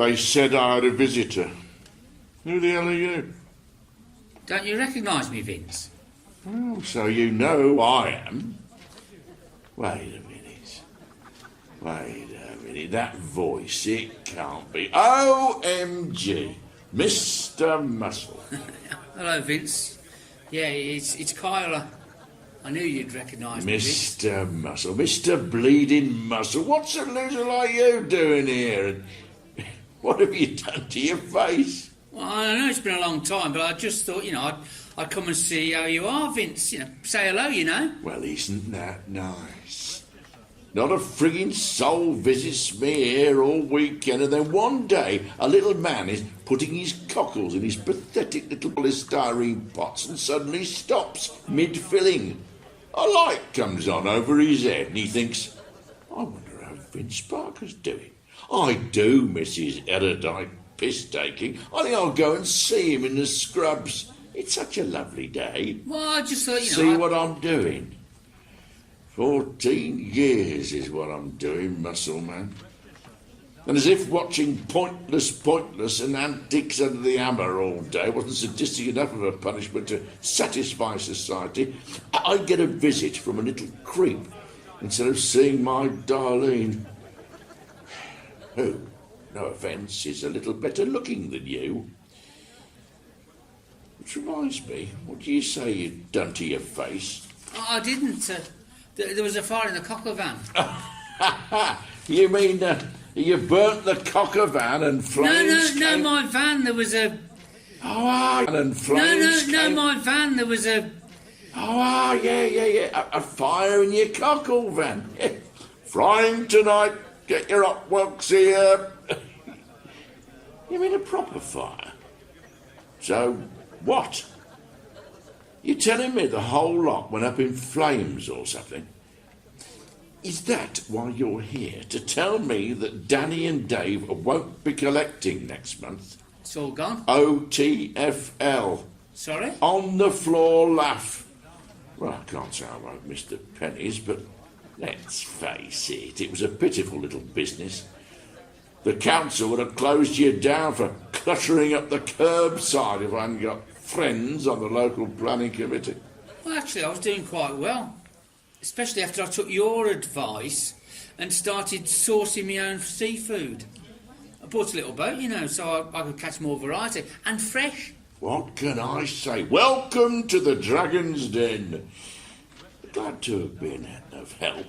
They said I had a visitor. Who the hell are you? Don't you recognise me, Vince? Well, so you know who I am. Wait a minute. That voice, it can't be. OMG, Mr. Muscle. Hello, Vince. Yeah, it's Kyle. I knew you'd recognise me, Vince. Mr. Muscle, Mr. Bleeding Muscle. What's a loser like you doing here? And what have you done to your face? Well, I know it's been a long time, but I just thought, I'd come and see how you are, Vince. Say hello, Well, isn't that nice? Not a frigging soul visits me here all weekend, and then one day a little man is putting his cockles in his pathetic little polystyrene pots and suddenly stops mid-filling. A light comes on over his head and he thinks, I wonder how Vince Parker's doing. I do miss his erudite piss-taking. I think I'll go and see him in the scrubs. It's such a lovely day. Well, I just thought, See what I'm doing? 14 years is what I'm doing, muscle man. And as if watching pointless and antics under the hammer all day wasn't sadistic enough of a punishment to satisfy society, I get a visit from a little creep instead of seeing my Darlene, who, no offence, is a little better looking than you. Which reminds me, what do you say you've done to your face? I didn't. There was a fire in the cocker van. You mean you burnt the cocker van and flames No, my van, there was a... and flames No, my van, there was a... Yeah. A fire in your cockle van. Yeah. Frying tonight. Get your hot wokes here. You mean a proper fire? So, what? You're telling me the whole lot went up in flames or something? Is that why you're here? To tell me that Danny and Dave won't be collecting next month? It's all gone. OTFL. Sorry? On the floor laugh. Well, I can't say I won't miss the pennies, but let's face it, it was a pitiful little business. The council would have closed you down for cluttering up the curbside if I hadn't got friends on the local planning committee. Well, actually, I was doing quite well. Especially after I took your advice and started sourcing my own seafood. I bought a little boat, so I could catch more variety. And fresh. What can I say? Welcome to the Dragon's Den. Glad to have been of help.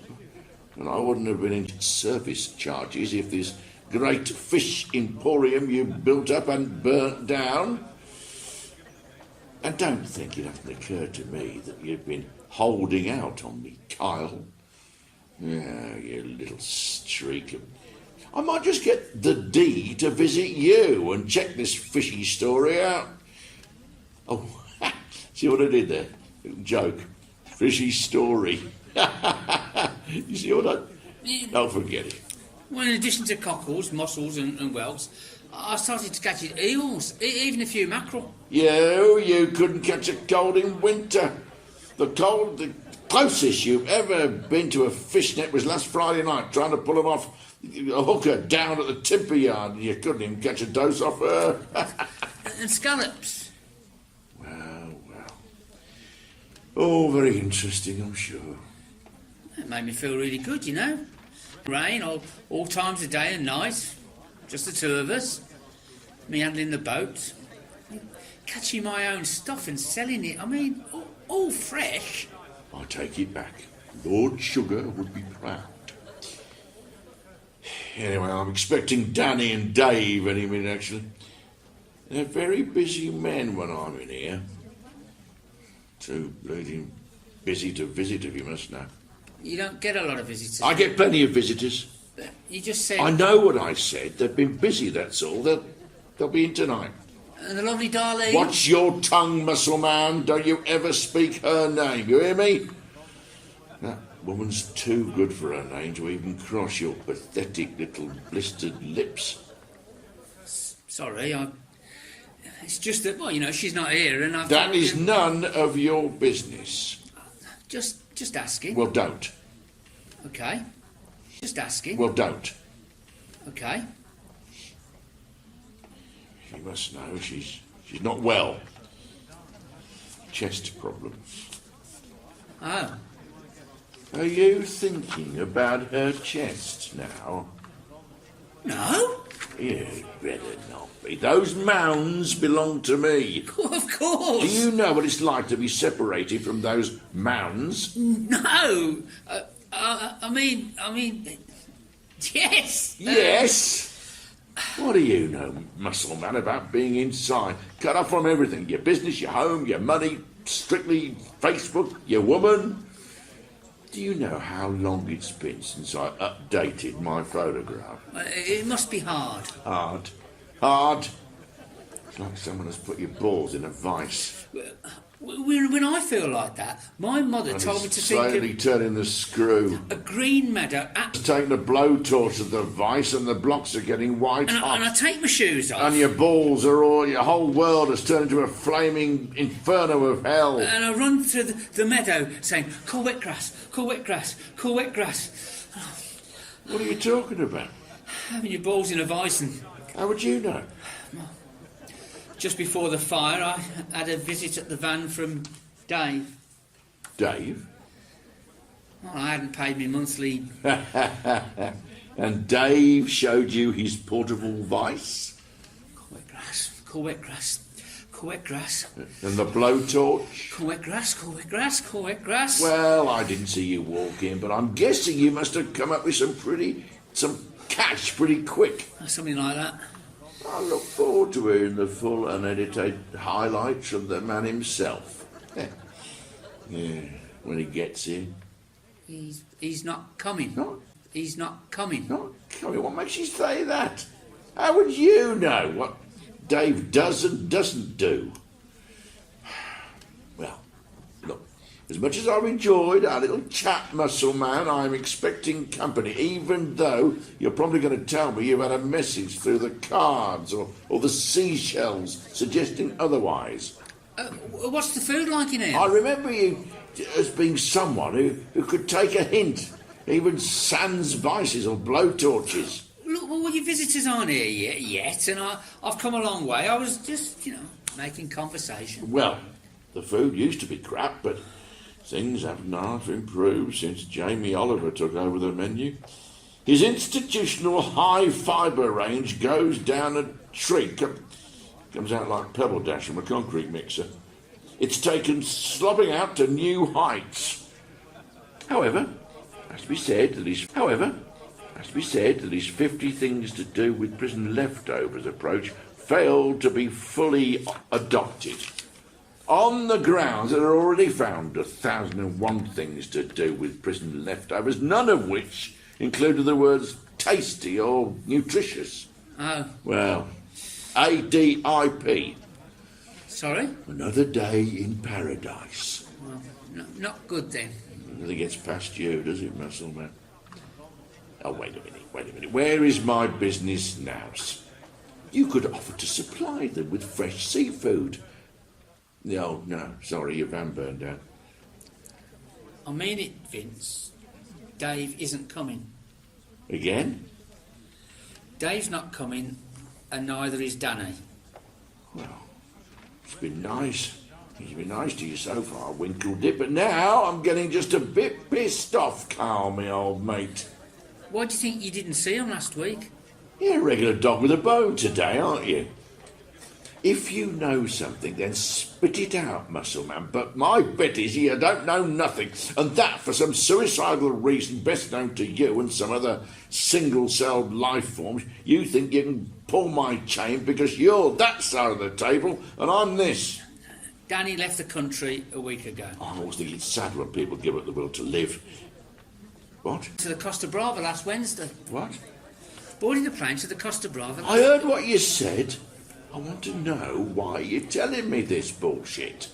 And I wouldn't have been in service charges if this great fish emporium you built up and burnt down. And don't think it hasn't occurred to me that you've been holding out on me, Kyle. Yeah, you little streak of... I might just get the D to visit you and check this fishy story out. Oh, see what I did there? Little joke. Fishy story. You see what I... Oh, forget it. Well, in addition to cockles, mussels and whelks, I started to catch eels, even a few mackerel. You couldn't catch a cold in winter. The closest you've ever been to a fishnet was last Friday night, trying to pull them off a hooker down at the timber yard. You couldn't even catch a dose off her. And scallops. Well. Oh, very interesting, I'm sure. It made me feel really good, Rain all times of day and night. Just the two of us. Me handling the boat. Catching my own stuff and selling it. I mean, all fresh. I take it back. Lord Sugar would be proud. Anyway, I'm expecting Danny and Dave any minute, actually. They're very busy men when I'm in here. Too bleeding busy to visit, if you must know. You don't get a lot of visitors. I get plenty of visitors. You just said... I know what I said. They've been busy, that's all. They'll be in tonight. And the lovely Darlene... Watch your tongue, muscle man. Don't you ever speak her name. You hear me? That woman's too good for her name to even cross your pathetic little blistered lips. Sorry, it's just that, she's not here and I've... That is none of your business. Just asking. Well, don't. Okay. Just asking. Well, don't. Okay. You must know she's not well. Chest problems. Oh. Are you thinking about her chest now? No? You'd better not be. Those mounds belong to me. Of course. Do you know what it's like to be separated from those mounds? No. I mean, yes. Yes? What do you know, muscle man, about being inside? Cut off from everything. Your business, your home, your money, strictly Facebook, your woman. Do you know how long it's been since I updated my photograph? It must be hard. Hard. It's like someone has put your balls in a vice. When I feel like that, my mother told me to think slowly turning the screw. a green meadow. Taking a blowtorch of the vice and the blocks are getting white hot. And I take my shoes off. And your balls are all, your whole world has turned into a flaming inferno of hell. And I run through the meadow saying, "Call wet grass, call wet grass, call wet grass." What are you talking about? Having your balls in a vice. And how would you know? just before the fire, I had a visit at the van from Dave. Dave? Well, I hadn't paid me monthly. And Dave showed you his portable vice? Call wet grass, call wet grass, call wet grass. And the blowtorch? Call wet grass, call wet grass, call wet grass. Well, I didn't see you walk in, but I'm guessing you must have come up with some cash pretty quick. Something like that. I look forward to hearing the full unedited highlights from the man himself. Yeah, when he gets in. He's not coming. Not? He's not coming. Not coming? What makes you say that? How would you know what Dave does and doesn't do? Well, look, as much as I've enjoyed our little chat, muscle man, I'm expecting company, even though you're probably going to tell me you've had a message through the cards or the seashells suggesting otherwise. What's the food like in here? I remember you as being someone who could take a hint, even sans vices or blowtorches. Look, well, your visitors aren't here yet, and I've come a long way. I was just, making conversation. Well, the food used to be crap, but things have not improved since Jamie Oliver took over the menu. His institutional high-fibre range goes down a treat. Comes out like pebble dash from a concrete mixer. It's taken slopping out to new heights. However, has to be said that his 50 things to do with prison leftovers approach failed to be fully adopted. On the grounds that are already found 1,001 things to do with prison leftovers, none of which included the words tasty or nutritious. Oh. Well, ADIP. Sorry? Another day in paradise. Well, not good then. Nothing gets past you, does it, muscle man? Oh, wait a minute. Where is my business nouse? You could offer to supply them with fresh seafood. No, sorry, your van burned down. I mean it, Vince. Dave isn't coming. Again? Dave's not coming, and neither is Danny. Well, it's been nice. He's been nice to you so far, Winkle Dip, but now I'm getting just a bit pissed off, Carl, my old mate. Why do you think you didn't see him last week? You're a regular dog with a bone today, aren't you? If you know something, then spit it out, muscle man. But my bet is you don't know nothing, and that for some suicidal reason best known to you and some other single-celled life forms, you think you can pull my chain because you're that side of the table and I'm this. Danny left the country a week ago. I always think it's sad when people give up the will to live. What? To the Costa Brava last Wednesday. What? Boarding a plane to the Costa Brava. I heard what you said. I want to know why you're telling me this bullshit.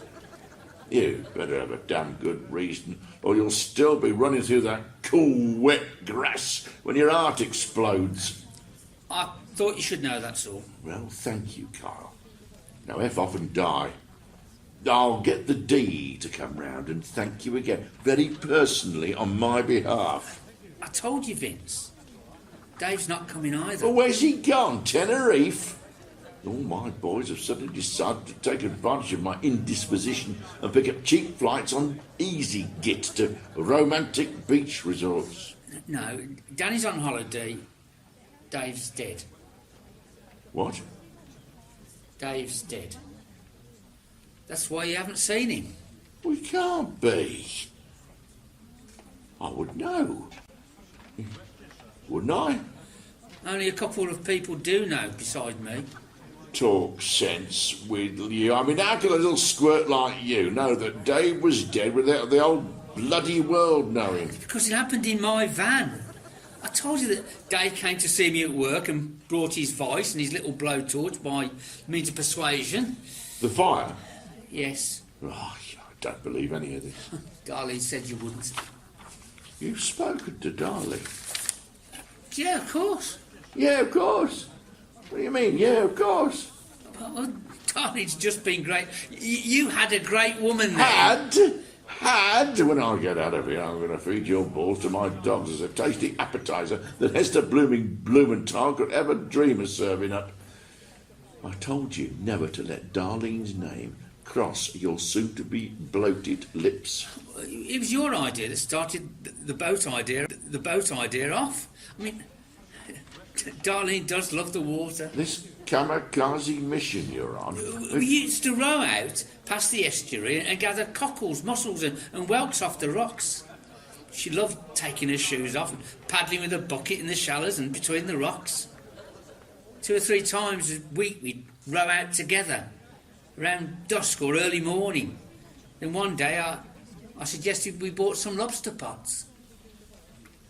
You better have a damn good reason, or you'll still be running through that cool, wet grass when your heart explodes. I thought you should know, that's all. Well, thank you, Kyle. Now, F off and die. I'll get the D to come round and thank you again, very personally, on my behalf. I told you, Vince. Dave's not coming either. Well, where's he gone? Tenerife? All my boys have suddenly decided to take advantage of my indisposition and pick up cheap flights on easy git to romantic beach resorts. No, Danny's on holiday. Dave's dead. What? Dave's dead. That's why you haven't seen him. We can't be. I would know. Wouldn't I? Only a couple of people do know beside me. Talk sense with you. I mean, how can a little squirt like you know that Dave was dead without the whole bloody world knowing? Because it happened in my van. I told you that Dave came to see me at work and brought his vice and his little blowtorch by means of persuasion. The fire? Yes. Oh, I don't believe any of this. Darlene said you wouldn't. You've spoken to Darlene? Yeah, of course. Yeah, of course. What do you mean? Yeah, of course. Well, Darlene's just been great. You had a great woman there. Had? When I get out of here, I'm going to feed your balls to my dogs as a tasty appetizer that Hester Blumenthal could ever dream of serving up. I told you never to let Darlene's name cross your soon-to-be bloated lips. It was your idea that started the boat idea off. I mean, Darlene does love the water. This kamikaze mission you're on. We used to row out past the estuary and gather cockles, mussels and whelks off the rocks. She loved taking her shoes off and paddling with a bucket in the shallows and between the rocks. 2 or 3 times a week we'd row out together, around dusk or early morning. Then one day I suggested we bought some lobster pots.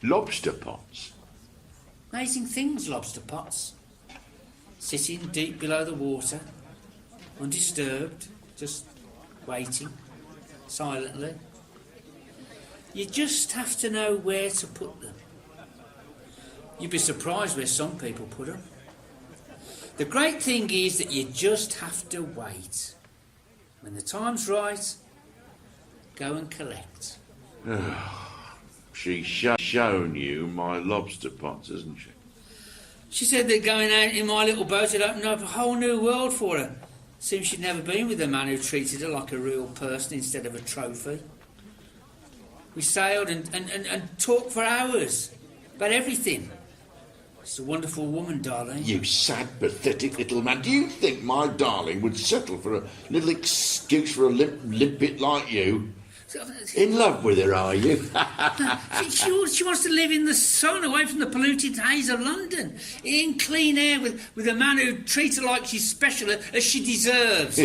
Lobster pots? Amazing things, lobster pots. Sitting deep below the water, undisturbed, just waiting, silently. You just have to know where to put them. You'd be surprised where some people put them. The great thing is that you just have to wait. When the time's right, go and collect. She's shown you my lobster pots, hasn't she? She said that going out in my little boat had opened up a whole new world for her. Seems she'd never been with a man who treated her like a real person instead of a trophy. We sailed and talked for hours about everything. She's a wonderful woman, Darlene. You sad, pathetic little man. Do you think my darling would settle for a little excuse for a limpet like you? In love with her, are you? She wants to live in the sun, away from the polluted haze of London, in clean air with a man who treats her like she's special, as she deserves.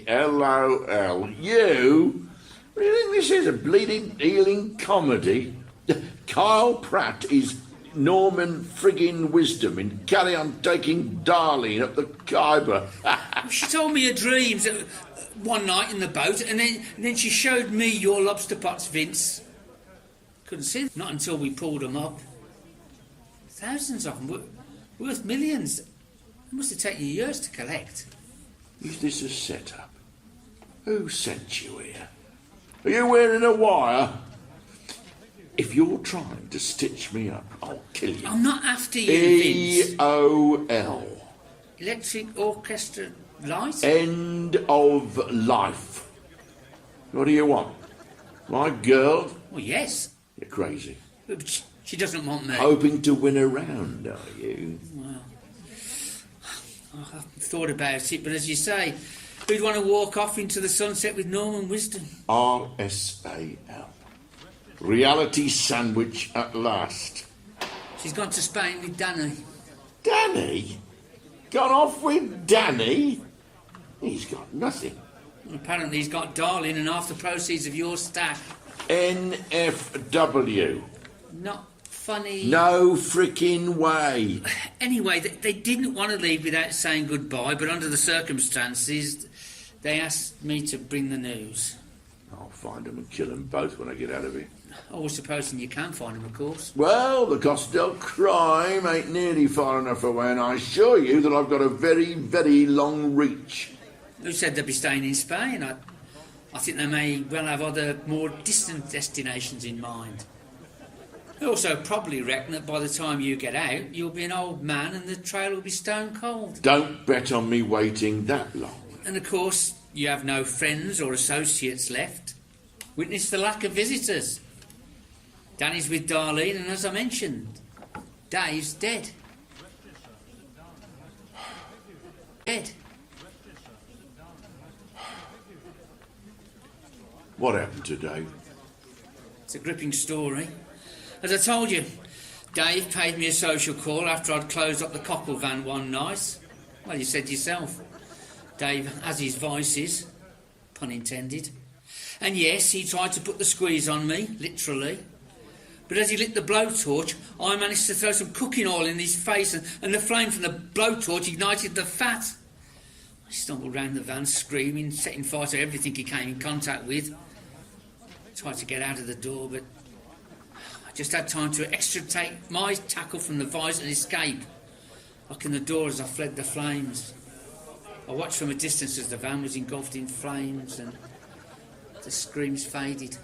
LOL. You? Do you think this is a bleeding, healing comedy? Kyle Pratt is Norman friggin' Wisdom in Carry On Taking Darlene up the Khyber. She told me her dreams one night in the boat, and then she showed me your lobster pots, Vince. Couldn't see them, not until we pulled them up. Thousands of them, worth millions. It must have taken you years to collect. Is this a setup? Who sent you here? Are you wearing a wire? If you're trying to stitch me up, I'll kill you. I'm not after you, Vince. EOL. Electric orchestra light? End of life. What do you want? My girl? Well, yes. You're crazy. But she doesn't want me. Hoping to win around, are you? Well, I've thought about it, but as you say, who'd want to walk off into the sunset with Norman Wisdom? RSAL. Reality sandwich at last. She's gone to Spain with Danny. Danny? Gone off with Danny? He's got nothing. Well, apparently he's got Darlene and half the proceeds of your stash. NFW. Not funny. No freaking way. Anyway, they didn't want to leave without saying goodbye, but under the circumstances, they asked me to bring the news. I'll find them and kill them both when I get out of here. Always supposing you can find them, of course. Well, the cost of crime ain't nearly far enough away, and I assure you that I've got a very, very long reach. Who said they'd be staying in Spain? I think they may well have other, more distant destinations in mind. I also probably reckon that by the time you get out, you'll be an old man and the trail will be stone cold. Don't bet on me waiting that long. And of course, you have no friends or associates left. Witness the lack of visitors. Danny's with Darlene, and as I mentioned, Dave's dead. Dead. What happened to Dave? It's a gripping story. As I told you, Dave paid me a social call after I'd closed up the cockle van one night. Well, you said yourself, Dave has his vices, pun intended. And yes, he tried to put the squeeze on me, literally. But as he lit the blowtorch, I managed to throw some cooking oil in his face, and the flame from the blowtorch ignited the fat. I stumbled round the van screaming, setting fire to everything he came in contact with. Tried to get out of the door, but I just had time to extricate my tackle from the vise and escape, locking the door as I fled the flames. I watched from a distance as the van was engulfed in flames and the screams faded.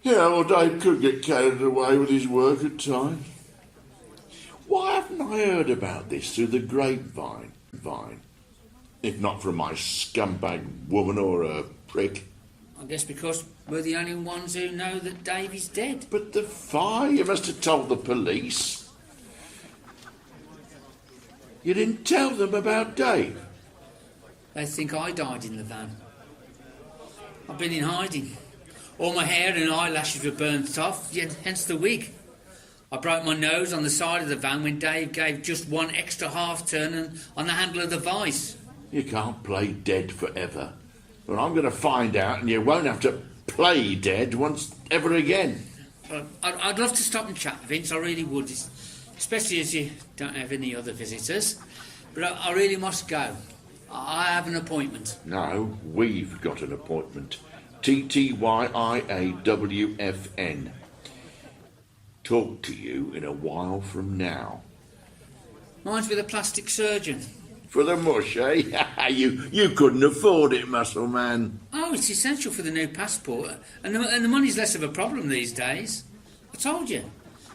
Yeah, well, Dave could get carried away with his work at times. Why haven't I heard about this through the grapevine? If not from my scumbag woman or a prick. I guess because we're the only ones who know that Dave is dead. But the fire, you must have told the police. You didn't tell them about Dave? They think I died in the van. I've been in hiding. All my hair and eyelashes were burnt off, yet hence the wig. I broke my nose on the side of the van when Dave gave just one extra half-turn on the handle of the vice. You can't play dead forever. But I'm going to find out, and you won't have to play dead once ever again. I'd love to stop and chat, Vince, I really would, especially as you don't have any other visitors. But I really must go. I have an appointment. No, we've got an appointment. TTYIAWFN. Talk to you in a while from now. Mine's with a plastic surgeon. For the mush, eh? you couldn't afford it, muscle man. Oh, it's essential for the new passport. And the money's less of a problem these days. I told you.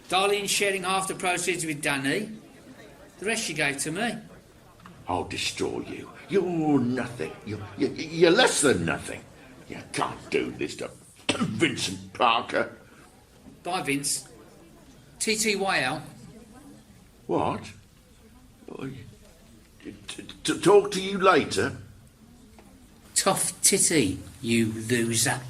Darlene's sharing half the proceeds with Danny. The rest she gave to me. I'll destroy you. You're nothing. You're less than nothing. You can't do this to Vincent Parker. Bye, Vince. TTYL. What? To talk to you later? Tough titty, you loser.